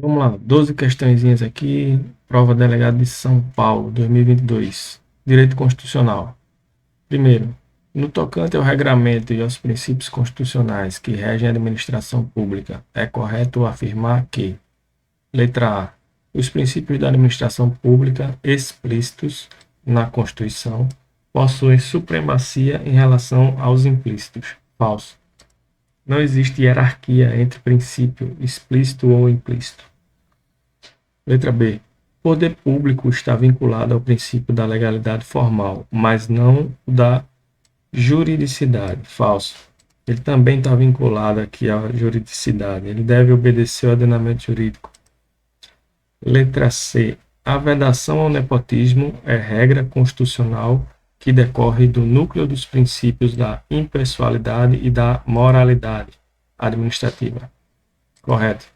Vamos lá, 12 questõezinhas aqui. Prova Delegado de São Paulo, 2022. Direito Constitucional. Primeiro, no tocante ao regramento e aos princípios constitucionais que regem a administração pública, é correto afirmar que: letra A. Os princípios da administração pública explícitos na Constituição possuem supremacia em relação aos implícitos. Falso. Não existe hierarquia entre princípio explícito ou implícito. Letra B. O poder público está vinculado ao princípio da legalidade formal, mas não o da juridicidade. Falso. Ele também está vinculado aqui à juridicidade. Ele deve obedecer ao ordenamento jurídico. Letra C. A vedação ao nepotismo é regra constitucional que decorre do núcleo dos princípios da impessoalidade e da moralidade administrativa. Correto.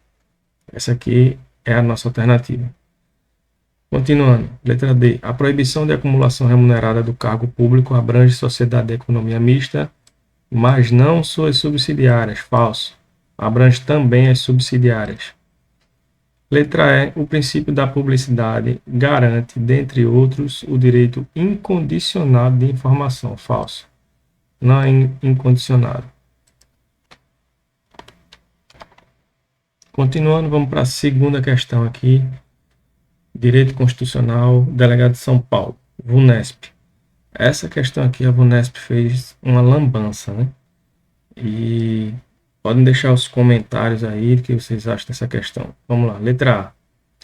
Essa aqui é a nossa alternativa. Continuando, letra D. A proibição de acumulação remunerada do cargo público abrange sociedade de economia mista, mas não suas subsidiárias. Falso. Abrange também as subsidiárias. Letra E. O princípio da publicidade garante, dentre outros, o direito incondicionado de informação. Falso. Não é incondicionado. Continuando, vamos para a segunda questão aqui. Direito Constitucional, Delegado de São Paulo, VUNESP. Essa questão aqui, a VUNESP fez uma lambança, né? E podem deixar os comentários aí do que vocês acham dessa questão. Vamos lá, letra A.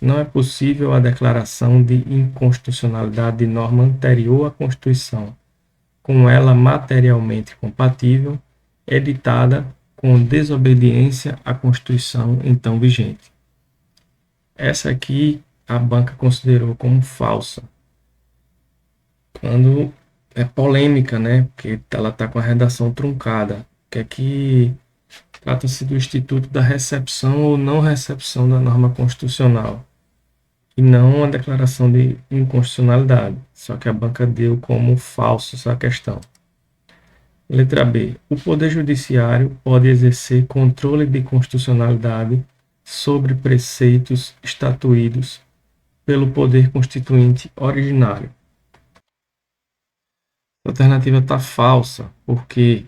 Não é possível a declaração de inconstitucionalidade de norma anterior à Constituição, com ela materialmente compatível, editada com desobediência à Constituição então vigente. Essa aqui a banca considerou como falsa, quando é polêmica, né? Porque ela está com a redação truncada, que aqui trata-se do instituto da recepção ou não recepção da norma constitucional, e não a declaração de inconstitucionalidade, só que a banca deu como falso essa questão. Letra B. O Poder Judiciário pode exercer controle de constitucionalidade sobre preceitos estatuídos pelo Poder Constituinte originário. A alternativa está falsa, porque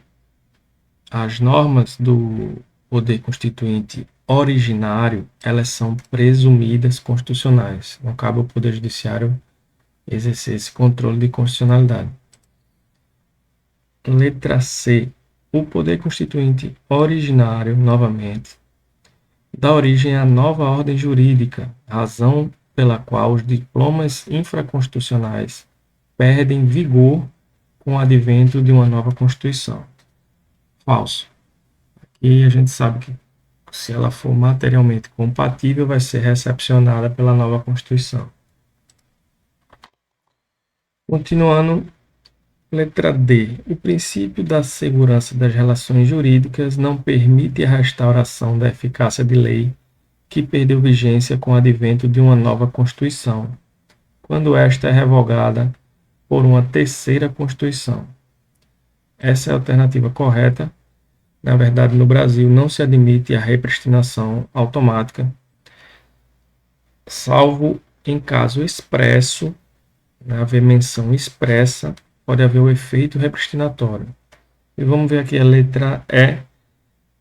as normas do Poder Constituinte originário, elas são presumidas constitucionais. Não cabe ao Poder Judiciário exercer esse controle de constitucionalidade. Letra C. O Poder Constituinte originário, novamente, dá origem à nova ordem jurídica, razão pela qual os diplomas infraconstitucionais perdem vigor com o advento de uma nova Constituição. Falso. E a gente sabe que, se ela for materialmente compatível, vai ser recepcionada pela nova Constituição. Continuando, letra D. O princípio da segurança das relações jurídicas não permite a restauração da eficácia de lei que perdeu vigência com o advento de uma nova Constituição, quando esta é revogada por uma terceira Constituição. Essa é a alternativa correta. Na verdade, no Brasil não se admite a repristinação automática, salvo em caso expresso, haver menção expressa, pode haver o efeito repristinatório. E vamos ver aqui a letra E.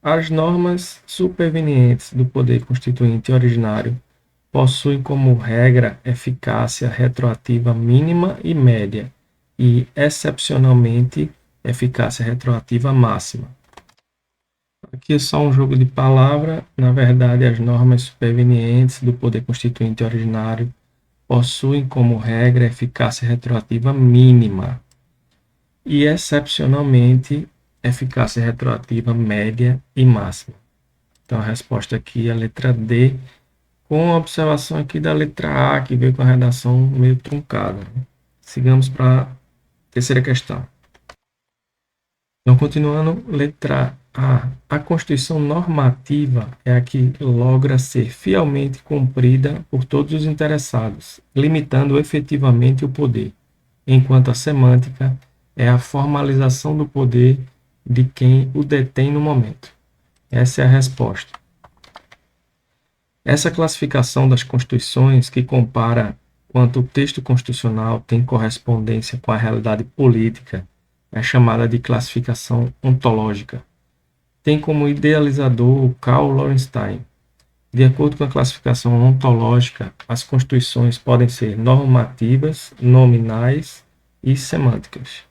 As normas supervenientes do Poder Constituinte originário possuem como regra eficácia retroativa mínima e média e, excepcionalmente, eficácia retroativa máxima. Aqui é só um jogo de palavra. Na verdade, as normas supervenientes do Poder Constituinte originário possuem como regra eficácia retroativa mínima e, excepcionalmente, eficácia retroativa média e máxima. Então, a resposta aqui é a letra D, com a observação aqui da letra A, que veio com a redação meio truncada. Sigamos para a terceira questão. Então, continuando, letra A. A Constituição normativa é a que logra ser fielmente cumprida por todos os interessados, limitando efetivamente o poder, enquanto a semântica é a formalização do poder de quem o detém no momento. Essa é a resposta. Essa classificação das constituições, que compara quanto o texto constitucional tem correspondência com a realidade política, é chamada de classificação ontológica. Tem como idealizador Karl Lorenstein. De acordo com a classificação ontológica, as constituições podem ser normativas, nominais e semânticas.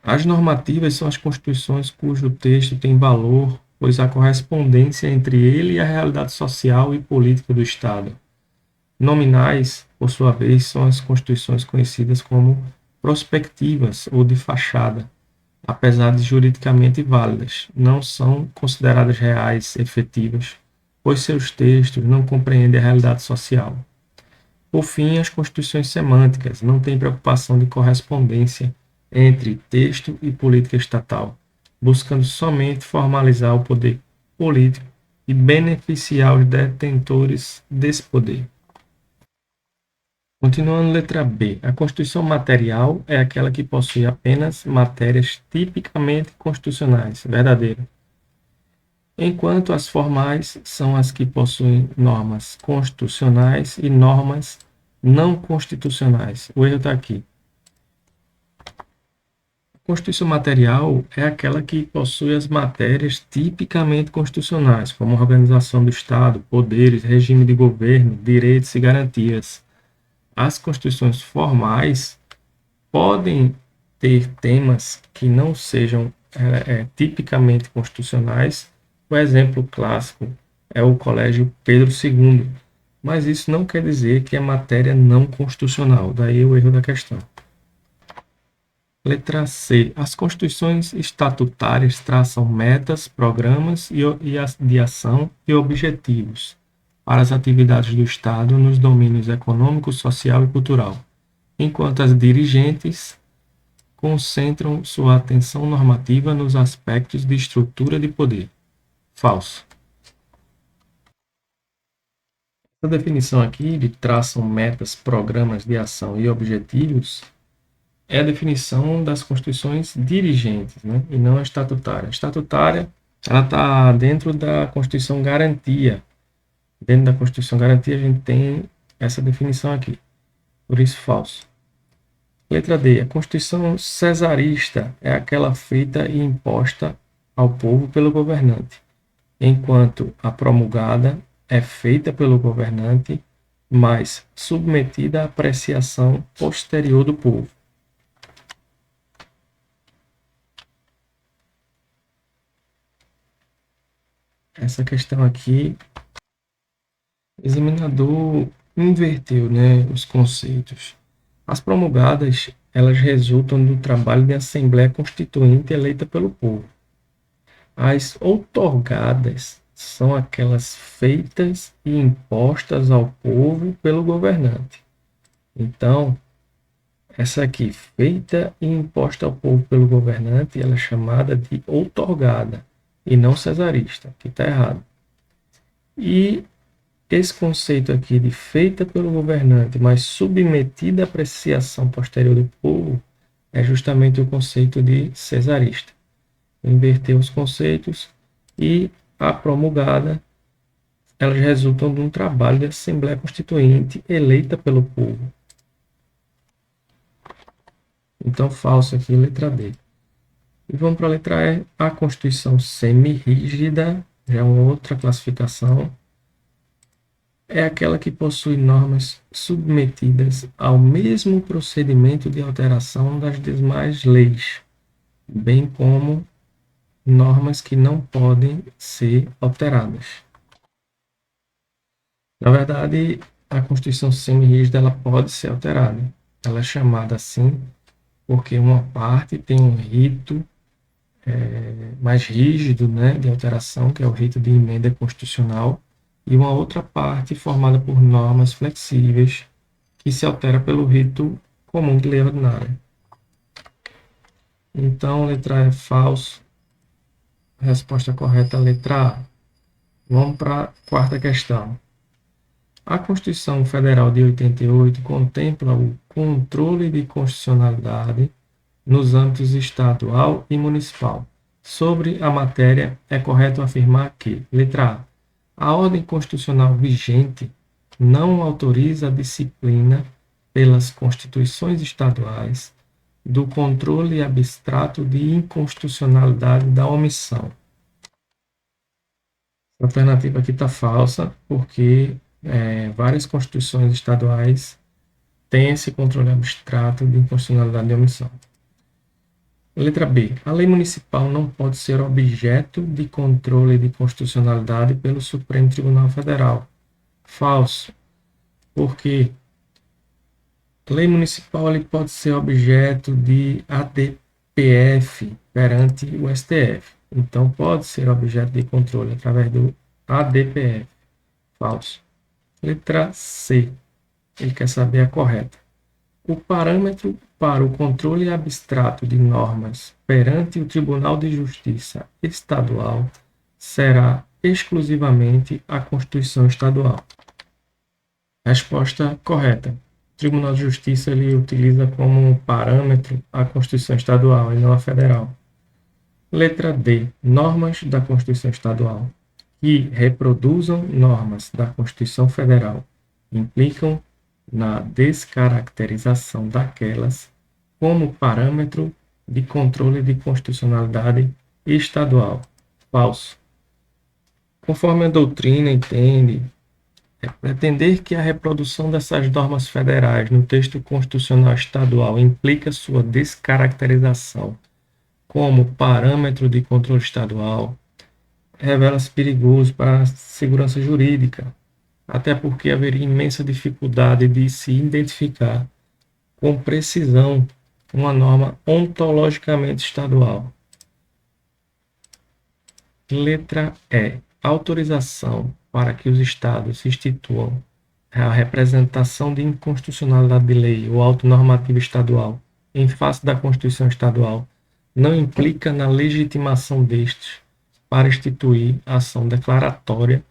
As normativas são as constituições cujo texto tem valor, pois há correspondência entre ele e a realidade social e política do Estado. Nominais, por sua vez, são as constituições conhecidas como prospectivas ou de fachada. Apesar de juridicamente válidas, não são consideradas reais, efetivas, pois seus textos não compreendem a realidade social. Por fim, as constituições semânticas não têm preocupação de correspondência entre texto e política estatal, buscando somente formalizar o poder político e beneficiar os detentores desse poder. Continuando, letra B. A Constituição material é aquela que possui apenas matérias tipicamente constitucionais, verdadeiro. Enquanto as formais são as que possuem normas constitucionais e normas não constitucionais. O erro está aqui. A Constituição material é aquela que possui as matérias tipicamente constitucionais, como organização do Estado, poderes, regime de governo, direitos e garantias. As constituições formais podem ter temas que não sejam tipicamente constitucionais. O exemplo clássico é o Colégio Pedro II, mas isso não quer dizer que é matéria não constitucional, daí o erro da questão. Letra C. As constituições estatutárias traçam metas, programas de ação e objetivos para as atividades do Estado nos domínios econômico, social e cultural, enquanto as dirigentes concentram sua atenção normativa nos aspectos de estrutura de poder. Falso. Essa definição aqui de traçam metas, programas de ação e objetivos é a definição das constituições dirigentes, né? E não a estatutária. A estatutária ela está dentro da Constituição Garantia. Dentro da Constituição Garantia, a gente tem essa definição aqui. Por isso, falso. Letra D. A Constituição cesarista é aquela feita e imposta ao povo pelo governante, enquanto a promulgada é feita pelo governante, mas submetida à apreciação posterior do povo. Essa questão aqui, o examinador inverteu, né, os conceitos. As promulgadas, elas resultam do trabalho de Assembleia Constituinte eleita pelo povo. As outorgadas são aquelas feitas e impostas ao povo pelo governante. Então, essa aqui, feita e imposta ao povo pelo governante, ela é chamada de outorgada e não cesarista, que está errado. E esse conceito aqui de feita pelo governante, mas submetida à apreciação posterior do povo, é justamente o conceito de cesarista. Inverter os conceitos e a promulgada, elas resultam de um trabalho de Assembleia Constituinte eleita pelo povo. Então, falso aqui, letra D. E vamos para a letra E. A Constituição semi-rígida, já é uma outra classificação, é aquela que possui normas submetidas ao mesmo procedimento de alteração das demais leis, bem como normas que não podem ser alteradas. Na verdade, a Constituição semi-rígida ela pode ser alterada. Ela é chamada assim porque uma parte tem um rito mais rígido, né, de alteração, que é o rito de emenda constitucional, e uma outra parte formada por normas flexíveis, que se altera pelo rito comum de lei ordinária. Então, letra E, falso. A resposta correta é a letra A. Vamos para a quarta questão. A Constituição Federal de 88 contempla o controle de constitucionalidade nos âmbitos estadual e municipal. Sobre a matéria, é correto afirmar que, letra A, A ordem constitucional vigente não autoriza a disciplina pelas constituições estaduais do controle abstrato de inconstitucionalidade da omissão. A alternativa aqui está falsa, porque várias constituições estaduais têm esse controle abstrato de inconstitucionalidade de omissão. Letra B. A lei municipal não pode ser objeto de controle de constitucionalidade pelo Supremo Tribunal Federal. Falso. Porque a lei municipal ele pode ser objeto de ADPF perante o STF. Então, pode ser objeto de controle através do ADPF. Falso. Letra C. Ele quer saber a correta. O parâmetro para o controle abstrato de normas perante o Tribunal de Justiça Estadual será exclusivamente a Constituição Estadual. Resposta correta. O Tribunal de Justiça ele utiliza como parâmetro a Constituição Estadual e não a federal. Letra D. Normas da Constituição Estadual que reproduzam normas da Constituição Federal implicam na descaracterização daquelas como parâmetro de controle de constitucionalidade estadual. Falso. Conforme a doutrina entende, pretender que a reprodução dessas normas federais no texto constitucional estadual implica sua descaracterização como parâmetro de controle estadual revela-se perigoso para a segurança jurídica, até porque haveria imensa dificuldade de se identificar com precisão uma norma ontologicamente estadual. Letra E. Autorização para que os estados instituam a representação de inconstitucionalidade de lei ou autonormativa estadual em face da Constituição Estadual não implica na legitimação destes para instituir ação declaratória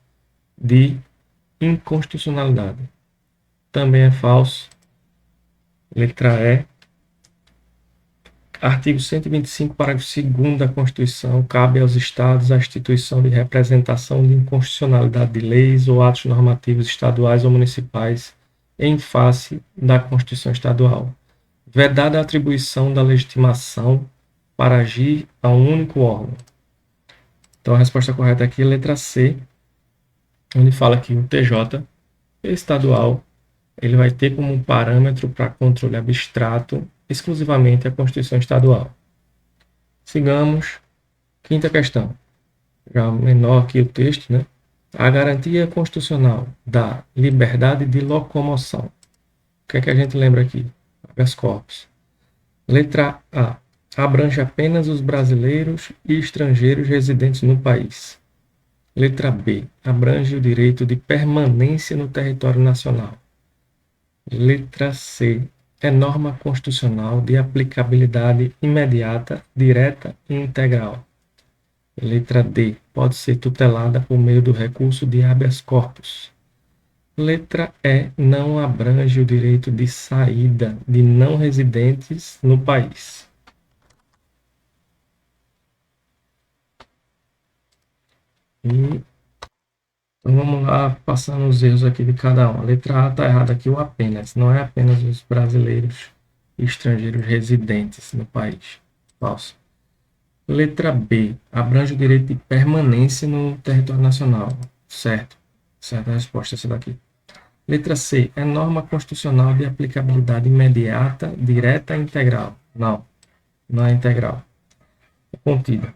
de inconstitucionalidade. Também é falso. Letra E. Artigo 125, parágrafo 2º da Constituição, cabe aos Estados a instituição de representação de inconstitucionalidade de leis ou atos normativos estaduais ou municipais em face da Constituição Estadual, vedada a atribuição da legitimação para agir a um único órgão. Então, a resposta correta aqui é a letra C, onde fala que o TJ estadual ele vai ter como parâmetro para controle abstrato exclusivamente a Constituição Estadual. Sigamos. Quinta questão. Já menor aqui o texto, né? A garantia constitucional da liberdade de locomoção. O que é que a gente lembra aqui? Habeas corpus. Letra A. Abrange apenas os brasileiros e estrangeiros residentes no país. Letra B. Abrange o direito de permanência no território nacional. Letra C. É norma constitucional de aplicabilidade imediata, direta e integral. Letra D. Pode ser tutelada por meio do recurso de habeas corpus. Letra E. Não abrange o direito de saída de não residentes no país. Então vamos lá, passando os erros aqui de cada um. A letra A está errada aqui, o apenas. Não é apenas os brasileiros e estrangeiros residentes no país. Falso. Letra B. Abrange o direito de permanência no território nacional. Certo. Certa resposta essa daqui. Letra C. É norma constitucional de aplicabilidade imediata, direta e integral. Não. Não é integral. É contida.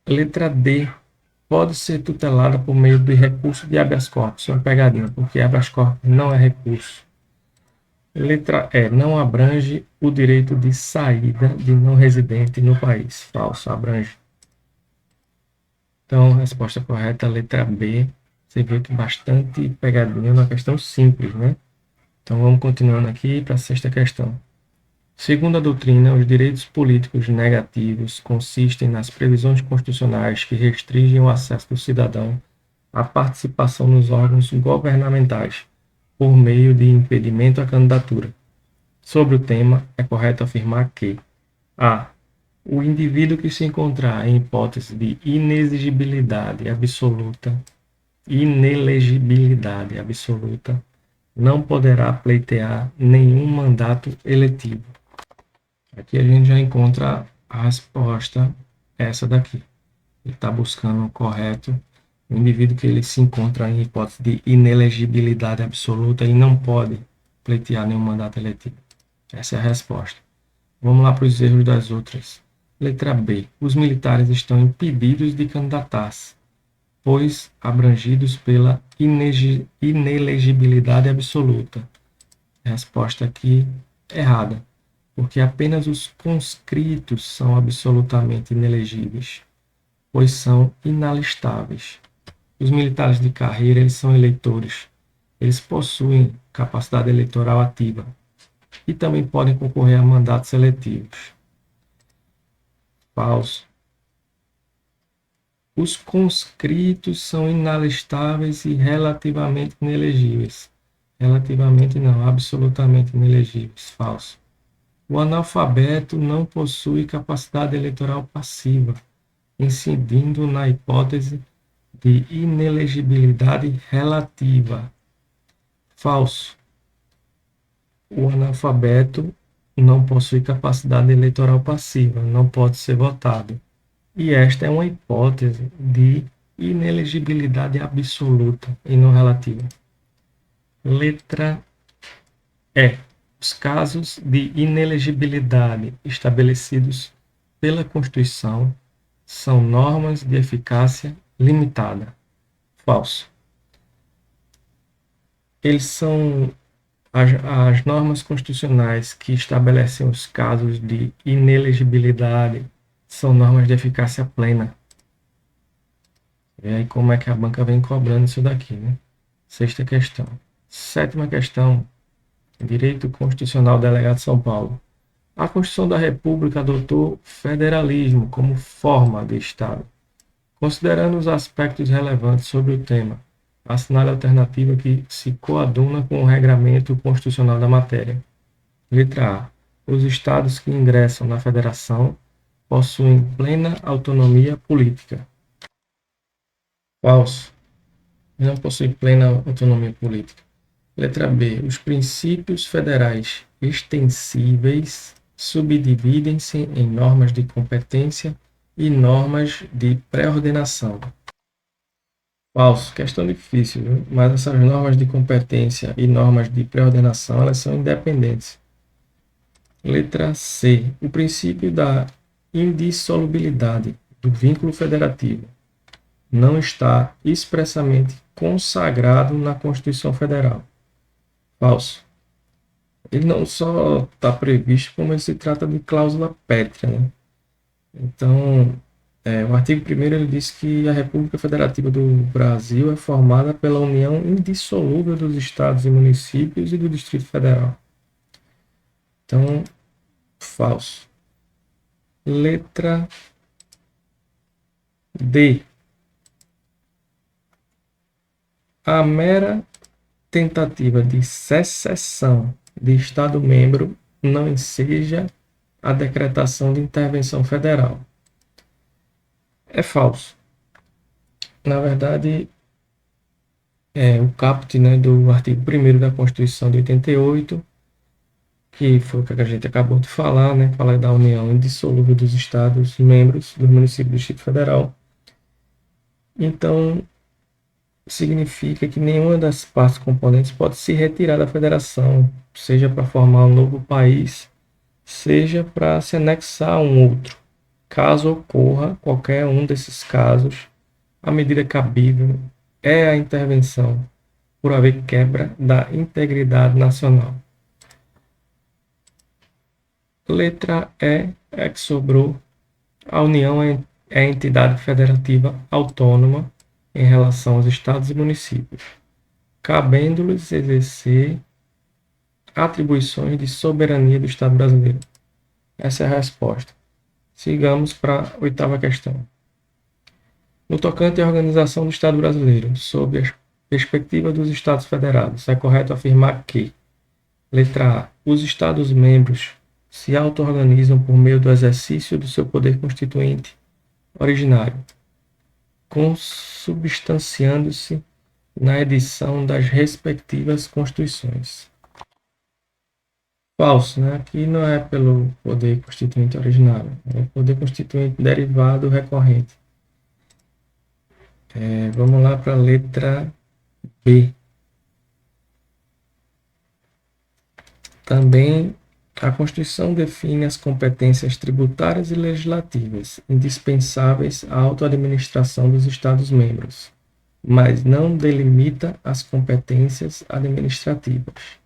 Letra D. Pode ser tutelada por meio de recurso de habeas corpus. Uma pegadinha, porque habeas corpus não é recurso. Letra E. Não abrange o direito de saída de não residente no país. Falso, abrange. Então, a resposta correta é a letra B. Você vê que bastante pegadinha na questão simples, né? Então, vamos continuando aqui para a sexta questão. Segundo a doutrina, os direitos políticos negativos consistem nas previsões constitucionais que restringem o acesso do cidadão à participação nos órgãos governamentais, por meio de impedimento à candidatura. Sobre o tema, é correto afirmar que a. O indivíduo que se encontrar em hipótese de inelegibilidade absoluta, não poderá pleitear nenhum mandato eletivo. Aqui a gente já encontra a resposta, essa daqui. Ele está buscando o correto. O indivíduo que ele se encontra em hipótese de inelegibilidade absoluta, ele não pode pleitear nenhum mandato eletivo. Essa é a resposta. Vamos lá para os erros das outras. Letra B. Os militares estão impedidos de candidatar-se, pois abrangidos pela inelegibilidade absoluta. Resposta aqui errada, porque apenas os conscritos são absolutamente inelegíveis, pois são inalistáveis. Os militares de carreira, eles são eleitores. Eles possuem capacidade eleitoral ativa e também podem concorrer a mandatos eletivos. Falso. Os conscritos são inalistáveis e relativamente inelegíveis. Relativamente não, absolutamente inelegíveis. Falso. O analfabeto não possui capacidade eleitoral passiva, incidindo na hipótese de inelegibilidade relativa. Falso. O analfabeto não possui capacidade eleitoral passiva, não pode ser votado. E esta é uma hipótese de inelegibilidade absoluta e não relativa. Letra E. Os casos de inelegibilidade estabelecidos pela Constituição são normas de eficácia limitada. Falso. Eles são as normas constitucionais que estabelecem os casos de inelegibilidade, são normas de eficácia plena. E aí como é que a banca vem cobrando isso daqui, né? Sexta questão. Sétima questão. Direito Constitucional Delegado de São Paulo. A Constituição da República adotou federalismo como forma de Estado. Considerando os aspectos relevantes sobre o tema, assinale a alternativa que se coaduna com o regramento constitucional da matéria. Letra A. Os estados que ingressam na federação possuem plena autonomia política. Falso. Não possuem plena autonomia política. Letra B. Os princípios federais extensíveis subdividem-se em normas de competência e normas de pré-ordenação. Falso. Questão difícil, viu? Mas essas normas de competência e normas de pré-ordenação, elas são independentes. Letra C. O princípio da indissolubilidade do vínculo federativo não está expressamente consagrado na Constituição Federal. Falso. Ele não só está previsto, como ele se trata de cláusula pétrea, né? Então, o artigo 1º ele diz que a República Federativa do Brasil é formada pela união indissolúvel dos estados e municípios e do Distrito Federal. Então, falso. Letra D. A mera tentativa de secessão de Estado-membro não enseja a decretação de intervenção federal. É falso. Na verdade, o caput, né, do artigo 1º da Constituição de 88, que foi o que a gente acabou de falar, né, fala da união indissolúvel dos Estados-membros do município do Distrito Federal. Então, significa que nenhuma das partes componentes pode se retirar da federação, seja para formar um novo país, seja para se anexar a um outro. Caso ocorra qualquer um desses casos, a medida cabível é a intervenção por haver quebra da integridade nacional. Letra E, é que sobrou. A União é a entidade federativa autônoma em relação aos estados e municípios, cabendo-lhes exercer atribuições de soberania do Estado brasileiro. Essa é a resposta. Sigamos para a oitava questão. No tocante à organização do Estado brasileiro, sob a perspectiva dos Estados federados, é correto afirmar que: letra A. Os Estados-membros se auto-organizam por meio do exercício do seu poder constituinte originário, consubstanciando-se na edição das respectivas constituições. Falso, né? Aqui não é pelo poder constituinte originário, é o poder constituinte derivado recorrente. Vamos lá para a letra B. Também a Constituição define as competências tributárias e legislativas indispensáveis à autoadministração dos Estados-membros, mas não delimita as competências administrativas.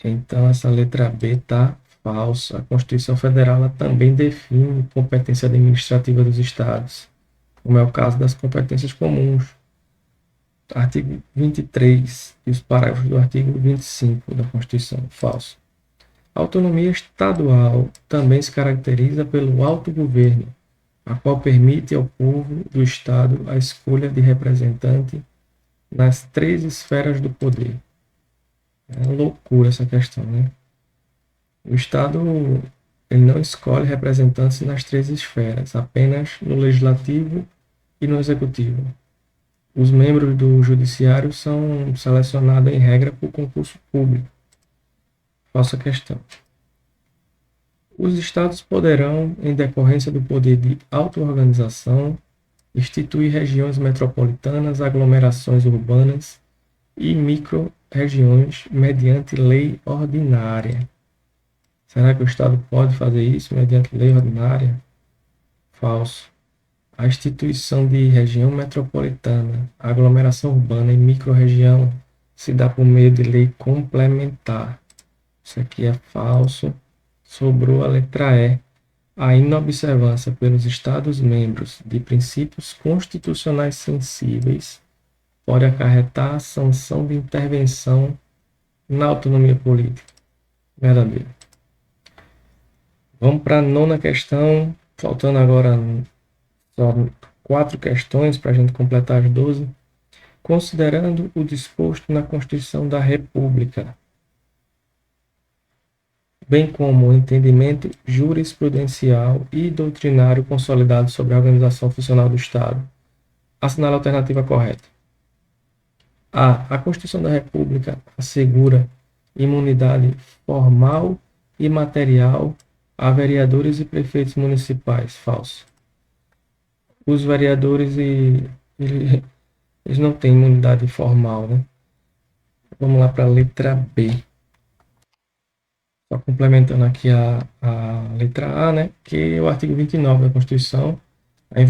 Então, essa letra B está falsa. A Constituição Federal ela também define competência administrativa dos Estados, como é o caso das competências comuns. Artigo 23 e os parágrafos do artigo 25 da Constituição. Falso. A autonomia estadual também se caracteriza pelo autogoverno, a qual permite ao povo do Estado a escolha de representante nas 3 esferas do poder. É uma loucura essa questão, né? O Estado ele não escolhe representantes nas 3 esferas, apenas no legislativo e no executivo. Os membros do judiciário são selecionados em regra por concurso público. Falsa questão. Os estados poderão, em decorrência do poder de auto-organização, instituir regiões metropolitanas, aglomerações urbanas e micro-regiões mediante lei ordinária. Será que o estado pode fazer isso mediante lei ordinária? Falso. A instituição de região metropolitana, aglomeração urbana e micro-região se dá por meio de lei complementar. Isso aqui é falso. Sobrou a letra E. A inobservância pelos Estados-membros de princípios constitucionais sensíveis pode acarretar a sanção de intervenção na autonomia política. Verdadeiro. Vamos para a 9ª questão, faltando agora só 4 questões para a gente completar as 12. Considerando o disposto na Constituição da República, bem como o entendimento jurisprudencial e doutrinário consolidado sobre a organização funcional do Estado, assinale a alternativa correta. A. A Constituição da República assegura imunidade formal e material a vereadores e prefeitos municipais. Falso. Os vereadores eles não têm imunidade formal, né? Vamos lá para a letra B. Só complementando aqui a letra A, né? Que o artigo 29 da Constituição, a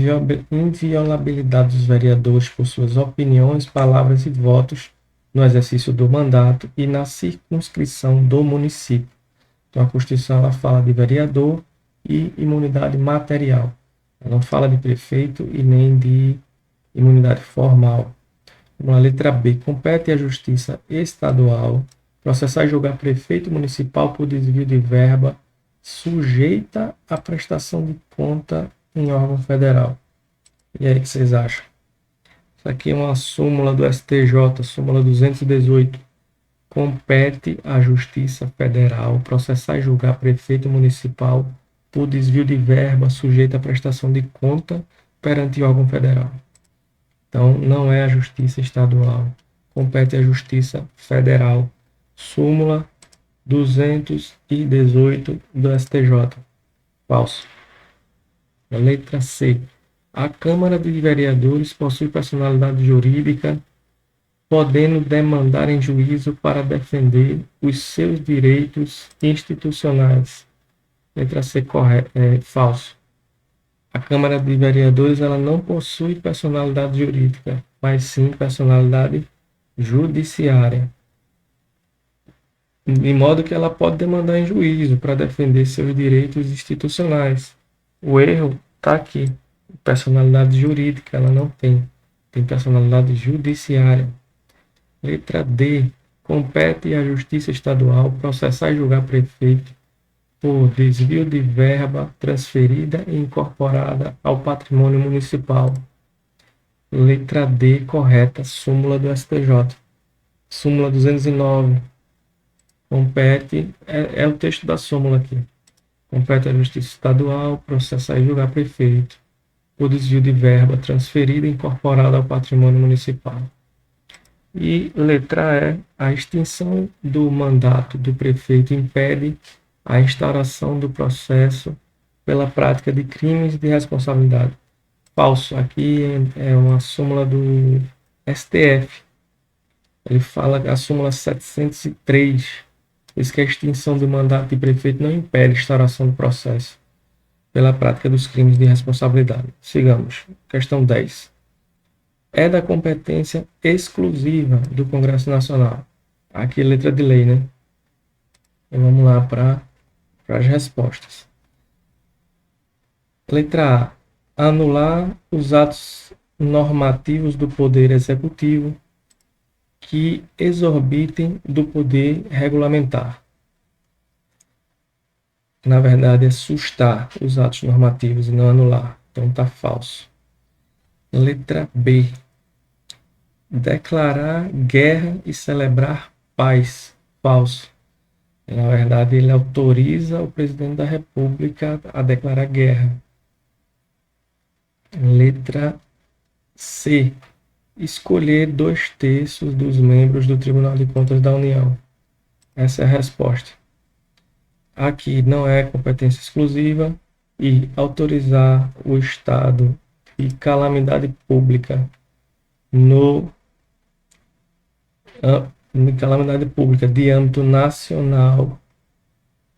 inviolabilidade dos vereadores por suas opiniões, palavras e votos no exercício do mandato e na circunscrição do município. Então, a Constituição ela fala de vereador e imunidade material. Ela não fala de prefeito e nem de imunidade formal. Na letra B, compete à Justiça Estadual processar e julgar prefeito municipal por desvio de verba sujeita à prestação de conta em órgão federal. E aí, o que vocês acham? Isso aqui é uma súmula do STJ, súmula 218. Compete à Justiça Federal processar e julgar prefeito municipal por desvio de verba sujeita à prestação de conta perante órgão federal. Então, não é a Justiça Estadual, compete à Justiça Federal. Súmula 218 do STJ. Falso. A letra C. A Câmara de Vereadores possui personalidade jurídica, podendo demandar em juízo para defender os seus direitos institucionais. Letra C, falso. A Câmara de Vereadores ela não possui personalidade jurídica, mas sim personalidade judiciária. De modo que ela pode demandar em juízo para defender seus direitos institucionais. O erro está aqui. Personalidade jurídica ela não tem. Tem personalidade judiciária. Letra D. Compete à Justiça Estadual processar e julgar prefeito por desvio de verba transferida e incorporada ao patrimônio municipal. Letra D, correta, súmula do STJ. Súmula 209. Compete, é o texto da súmula aqui. Compete à Justiça Estadual processar e julgar prefeito por desvio de verba transferida e incorporada ao patrimônio municipal. E letra E, a extinção do mandato do prefeito impede a instauração do processo pela prática de crimes de responsabilidade. Falso. Aqui é uma súmula do STF. Ele fala a súmula 703, diz que a extinção do mandato de prefeito não impede a instauração do processo pela prática dos crimes de responsabilidade. Sigamos. Questão 10. É da competência exclusiva do Congresso Nacional. Aqui letra de lei, né? Então vamos lá para as respostas. Letra A. Anular os atos normativos do Poder Executivo que exorbitem do poder regulamentar. Na verdade, é sustar os atos normativos e não anular. Então está falso. Letra B. Declarar guerra e celebrar paz. Falso. Na verdade, ele autoriza o presidente da República a declarar guerra. Letra C. Escolher 2/3 dos membros do Tribunal de Contas da União. Essa é a resposta. Aqui não é competência exclusiva. E autorizar o estado de calamidade pública calamidade pública de âmbito nacional,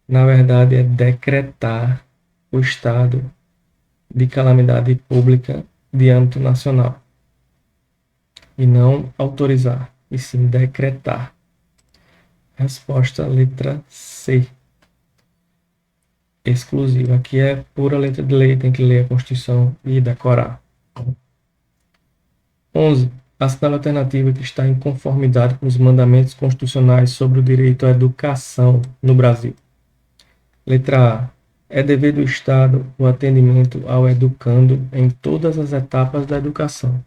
na verdade, é decretar o estado de calamidade pública de âmbito nacional. E não autorizar, e sim decretar. Resposta letra C. Exclusiva. Aqui é pura letra de lei, tem que ler a Constituição e decorar. 11. Assinale a alternativa que está em conformidade com os mandamentos constitucionais sobre o direito à educação no Brasil. Letra A. É dever do Estado o atendimento ao educando em todas as etapas da educação.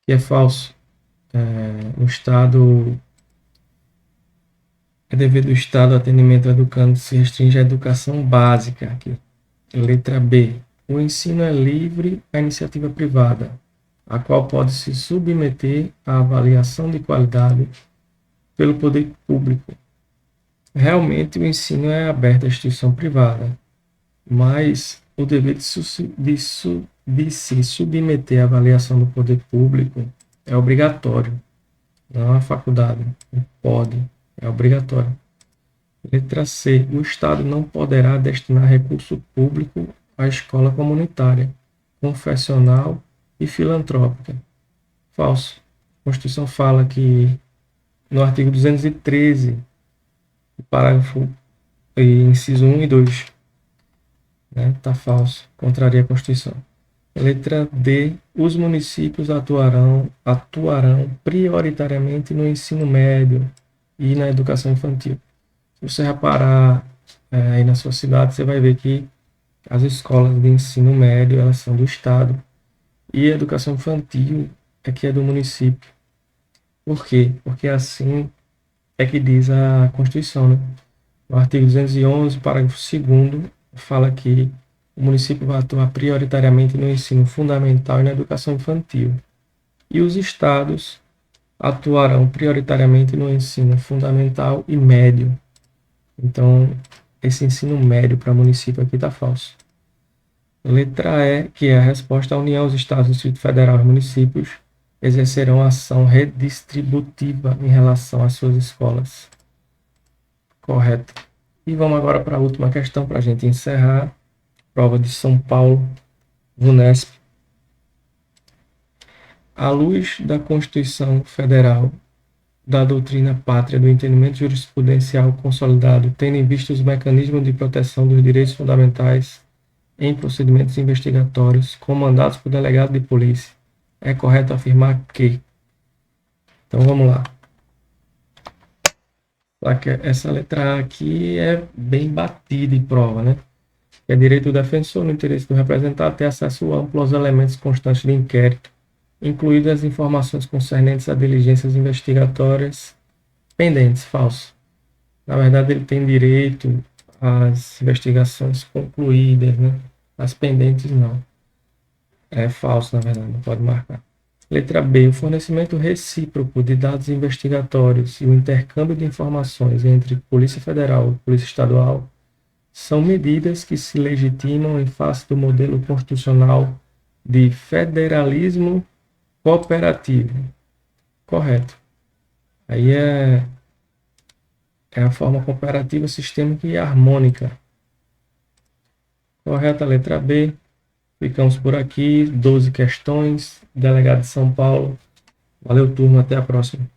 Que é falso. O Estado... É dever do Estado o atendimento ao educando se restringe à educação básica. Aqui. Letra B. O ensino é livre à iniciativa privada, a qual pode se submeter à avaliação de qualidade pelo poder público. Realmente o ensino é aberto à instituição privada, mas o dever de se submeter à avaliação do poder público é obrigatório, não é uma faculdade, não pode, é obrigatório. Letra C. O Estado não poderá destinar recurso público à escola comunitária, confessional e filantrópica. Falso. A Constituição fala que no artigo 213, parágrafo inciso 1 e 2, tá falso, contraria a Constituição. Letra D. Os municípios atuarão prioritariamente no ensino médio e na educação infantil. Se você reparar aí na sua cidade, você vai ver que as escolas de ensino médio, elas são do Estado, e a educação infantil é que é do município. Por quê? Porque assim é que diz a Constituição, né? No artigo 211, parágrafo 2º, fala que o município vai atuar prioritariamente no ensino fundamental e na educação infantil. E os estados atuarão prioritariamente no ensino fundamental e médio. Então, esse ensino médio para município aqui está falso. Letra E, que é a resposta: a União, os estados, o Distrito Federal e os municípios exercerão ação redistributiva em relação às suas escolas. Correto. E vamos agora para a última questão para a gente encerrar. Prova de São Paulo, VUNESP. À luz da Constituição Federal, da doutrina pátria, do entendimento jurisprudencial consolidado, tendo em vista os mecanismos de proteção dos direitos fundamentais em procedimentos investigatórios comandados por delegado de polícia, é correto afirmar que... Então vamos lá. Só que essa letra A aqui é bem batida em prova, né? É direito do defensor, no interesse do representado, ter acesso amplo aos elementos constantes de inquérito, incluídas as informações concernentes a diligências investigatórias pendentes. Falso. Na verdade, ele tem direito às investigações concluídas, né? As pendentes não. É falso, na verdade, não pode marcar. Letra B. O fornecimento recíproco de dados investigatórios e o intercâmbio de informações entre Polícia Federal e Polícia Estadual são medidas que se legitimam em face do modelo constitucional de federalismo cooperativo. Correto. Aí é a forma cooperativa, sistêmica e harmônica. Correta, letra B. Ficamos por aqui. 12 questões. Delegado de São Paulo. Valeu, turma. Até a próxima.